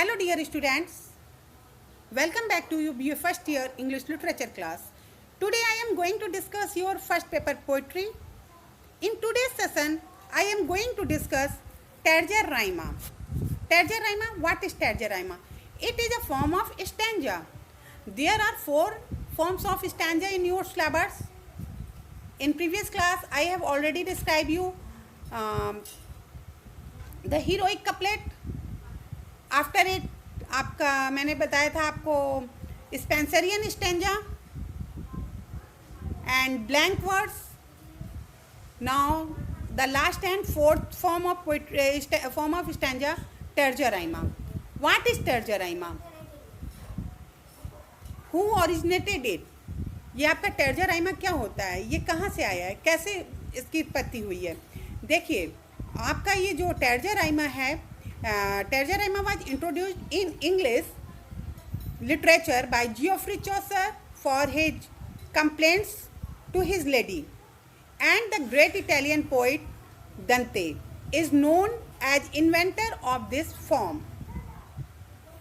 Hello dear students, welcome back to your first year English literature class. Today I am going to discuss your first paper poetry. In today's session, I am going to discuss Terjer Raima. Terjer Raima, what is Terjer Raima? It is a form of stanza. There are 4 forms of stanza in your syllabus. In previous class, I have already described you the heroic couplet. After it आपका मैंने बताया था आपको Spenserian stanza and blank words. Now the last and fourth form of stanza terza rima. What is terza rima? Who originated it? ये आपका टर्जर rima क्या होता है, ये कहाँ से आया है, कैसे इसकी उत्पत्ति हुई है? देखिए आपका ये जो टर्जर राइमा है, Terjer Raima was introduced in English literature by Geoffrey Chaucer for his complaints to his lady, and the great Italian poet Dante is known as inventor of this form.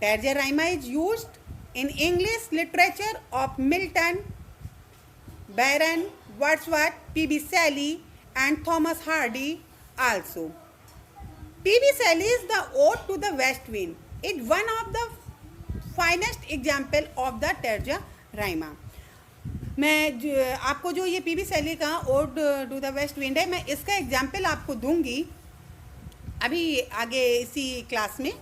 Terjer Raima is used in English literature of Milton, Byron, Wordsworth, P.B. Shelley and Thomas Hardy also. P.B. Shelley is the Ode to the West Wind. It's one of the finest example of the Terjer Raima. मैं आपको जो ये P.B. Shelley का Ode to the West Wind है, मैं इसका example आपको दूंगी अभी आगे इसी क्लास में.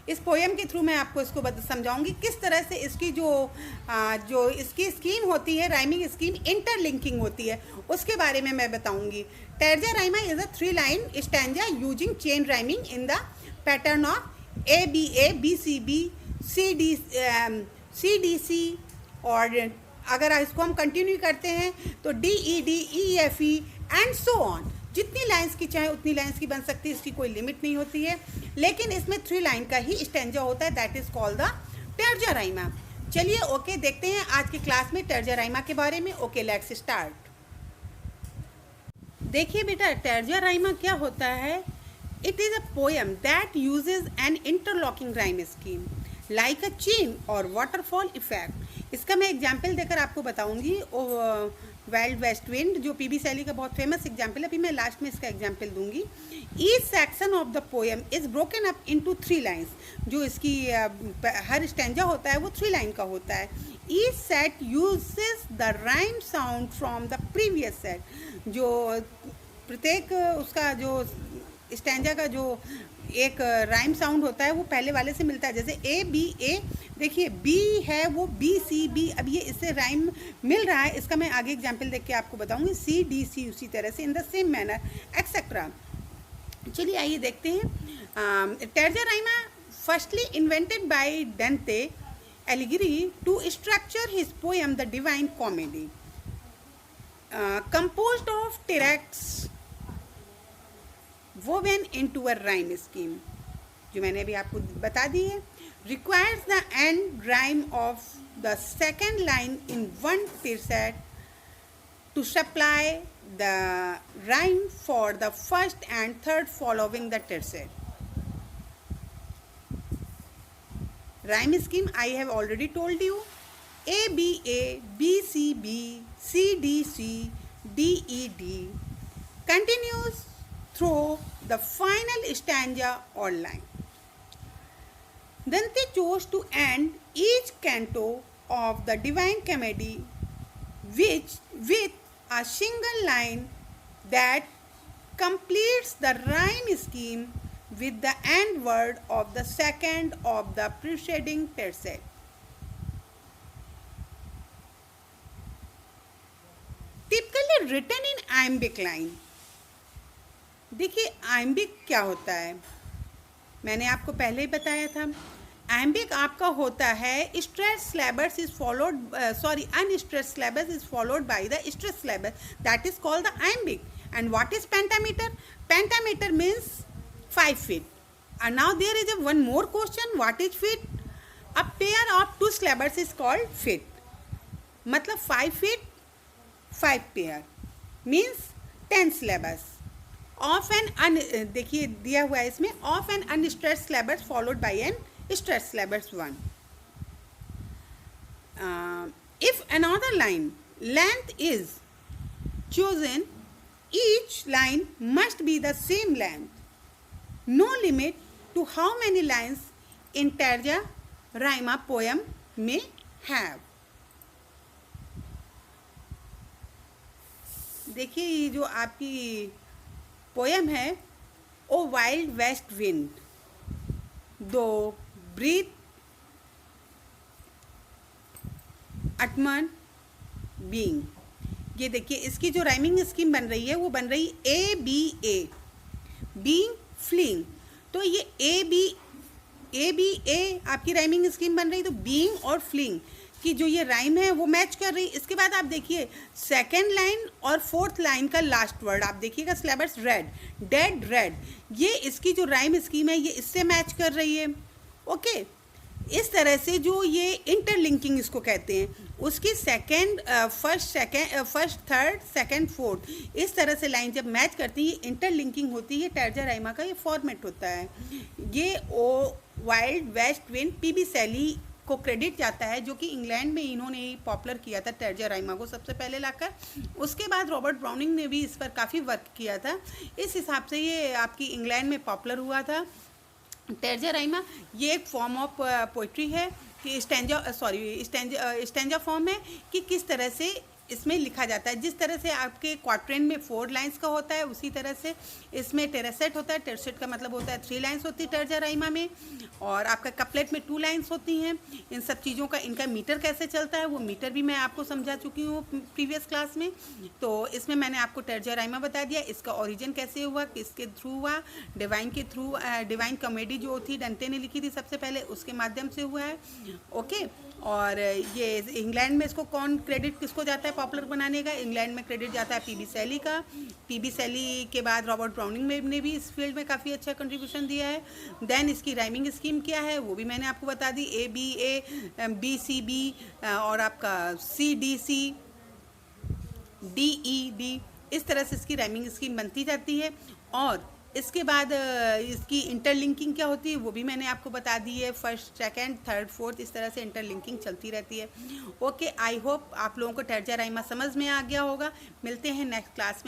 इस पोएम के थ्रू मैं आपको इसको समझाऊंगी किस तरह से इसकी जो इसकी स्कीम होती है, राइमिंग स्कीम इंटरलिंकिंग होती है, उसके बारे में मैं बताऊंगी. Terza rima is a 3-line stanza using chain rhyming in the pattern of ABA, BCB, CDC और अगर इसको हम कंटिन्यू करते हैं तो DED, EFE and so on. जितनी लाइंस की चाहे उतनी लाइंस की बन सकती है, इसकी कोई लिमिट नहीं होती है, लेकिन इसमें 3-line का ही स्टैंजा होता है, that is called the terza rima. चलिए ओके देखते हैं आज की क्लास में टर्जर राइमा के बारे में. Okay let's start. देखिए बेटा टर्जर राइमा क्या होता है. It is a poem that uses an interlocking rhyme scheme like a chain और वाटरफॉल इफेक्ट. इसका मैं एग्जाम्पल देकर आपको बताऊंगी. वाइल्ड वेस्ट विंड जो P.B. Shelley का बहुत फेमस एग्जाम्पल है, अभी मैं लास्ट में इसका एग्जाम्पल दूंगी. Each section of the poem is broken up into 3 lines. जो इसकी हर स्टैंजा होता है वो 3-line का होता है. Each set uses the rhyme sound from the previous set. जो प्रत्येक उसका जो स्टैंजा का जो एक राइम साउंड होता है वो पहले वाले से मिलता है. जैसे ABA, देखिए B है वो BCB, अब ये इससे राइम मिल रहा है. इसका मैं आगे एग्जाम्पल देख के आपको बताऊंगी. CDC उसी तरह से in the same manner etcetera. चलिए आइए देखते हैं. Terza rima firstly invented by Dante एलिगिरी to structure his poem the divine comedy, composed of tracts woven into a rhyme scheme, जो मैंने अभी आपको बता दी है. requires the end rhyme of the second line in one tercet to supply the rhyme for the first and third following the tercet. Rhyme scheme I have already told you. ABA, BCB, CDC, DED continues through the final stanza or line. Dante chose to end each canto of the Divine Comedy with a single line that completes the rhyme scheme with the end word of the second of the preceding tercet. Typically written in iambic line. देखिए iambic क्या होता है, मैंने आपको पहले ही बताया था. iambic आपका होता है stressed syllables is followed unstressed syllables is followed by the stressed syllable, that is called the iambic. And what is pentameter? Pentameter means 5 feet. And now there is one more question, what is feet? A pair of 2 syllables is called feet. मतलब 5 feet 5 pair means 10 syllables. Of an देखिए दिया हुआ है इसमें, of an unstressed syllabus followed by an Stress syllabus 1. If another line length is chosen, each line must be the same length. No limit to how many lines in Terja Raima poem may have. देखिए ये जो आपकी poem है, ओ Wild west wind दो breathe अटमन being, ये देखिए इसकी जो राइमिंग स्कीम बन रही है वो बन रही ABA, बीइंग फ्लिंग। तो ये ABA आपकी राइमिंग स्कीम बन रही, तो बीइंग और फ्लिंग की जो ये राइम है वो मैच कर रही। इसके बाद आप देखिए सेकेंड लाइन और फोर्थ लाइन का लास्ट वर्ड आप देखिएगा सिलेबस रेड, डेड रेड, ये इसकी जो राइम स्कीम है ये इससे मैच कर रही है। ओके, इस तरह से जो ये इंटरलिंकिंग इसको कहते हैं, उसकी फर्स्ट थर्ड सेकंड फोर्थ इस तरह से लाइन जब मैच करती है इंटरलिंकिंग होती है, टर्जा राइमा का ये फॉर्मेट होता है। ये ओ वाइल्ड वेस्ट विंड PB शैली को क्रेडिट जाता है, जो कि इंग्लैंड में इन्होंने पॉपुलर किया था टर्जा राइमा को सबसे पहले लाकर। उसके बाद रॉबर्ट ब्राउनिंग ने भी इस पर काफ़ी वर्क किया था, इस हिसाब से ये आपकी इंग्लैंड में पॉपुलर हुआ था टर्जा राइमा। ये एक फॉर्म ऑफ पोइट्री है कि स्टैंजा फॉर्म है कि किस तरह से इसमें लिखा जाता है। जिस तरह से आपके क्वार्ट्रेन में 4 लाइंस का होता है, उसी तरह से इसमें टेरेसेट होता है। टेरेसेट का मतलब होता है 3 लाइंस होती है टर्जा राइमा में, और आपका कपलेट में 2 लाइंस होती हैं। इन सब चीज़ों का इनका मीटर कैसे चलता है वो मीटर भी मैं आपको समझा चुकी हूँ प्रीवियस क्लास में। तो इसमें मैंने आपको टर्जा राइमा बता दिया, इसका ओरिजिन कैसे हुआ, किसके थ्रू हुआ, डिवाइन के थ्रू। डिवाइन कॉमेडी जो थी डंटे ने लिखी थी सबसे पहले, उसके माध्यम से हुआ है। ओके, और ये इंग्लैंड में इसको कौन क्रेडिट किसको जाता है पॉपुलर बनाने का? इंग्लैंड में क्रेडिट जाता है PB शैली का। PB शैली के बाद रॉबर्ट ब्राउनिंग ने भी इस फील्ड में काफ़ी अच्छा कंट्रीब्यूशन दिया है। देन इसकी राइमिंग स्कीम क्या है वो भी मैंने आपको बता दी, ABA, BCB और आपका CDC, DED, इस तरह से इसकी राइमिंग स्कीम बनती जाती है। और इसके बाद इसकी इंटरलिंकिंग क्या होती है वो भी मैंने आपको बता दी है, फर्स्ट सेकंड थर्ड फोर्थ इस तरह से इंटरलिंकिंग चलती रहती है। ओके, आई होप आप लोगों को टर्जा राइमा समझ में आ गया होगा। मिलते हैं नेक्स्ट क्लास में।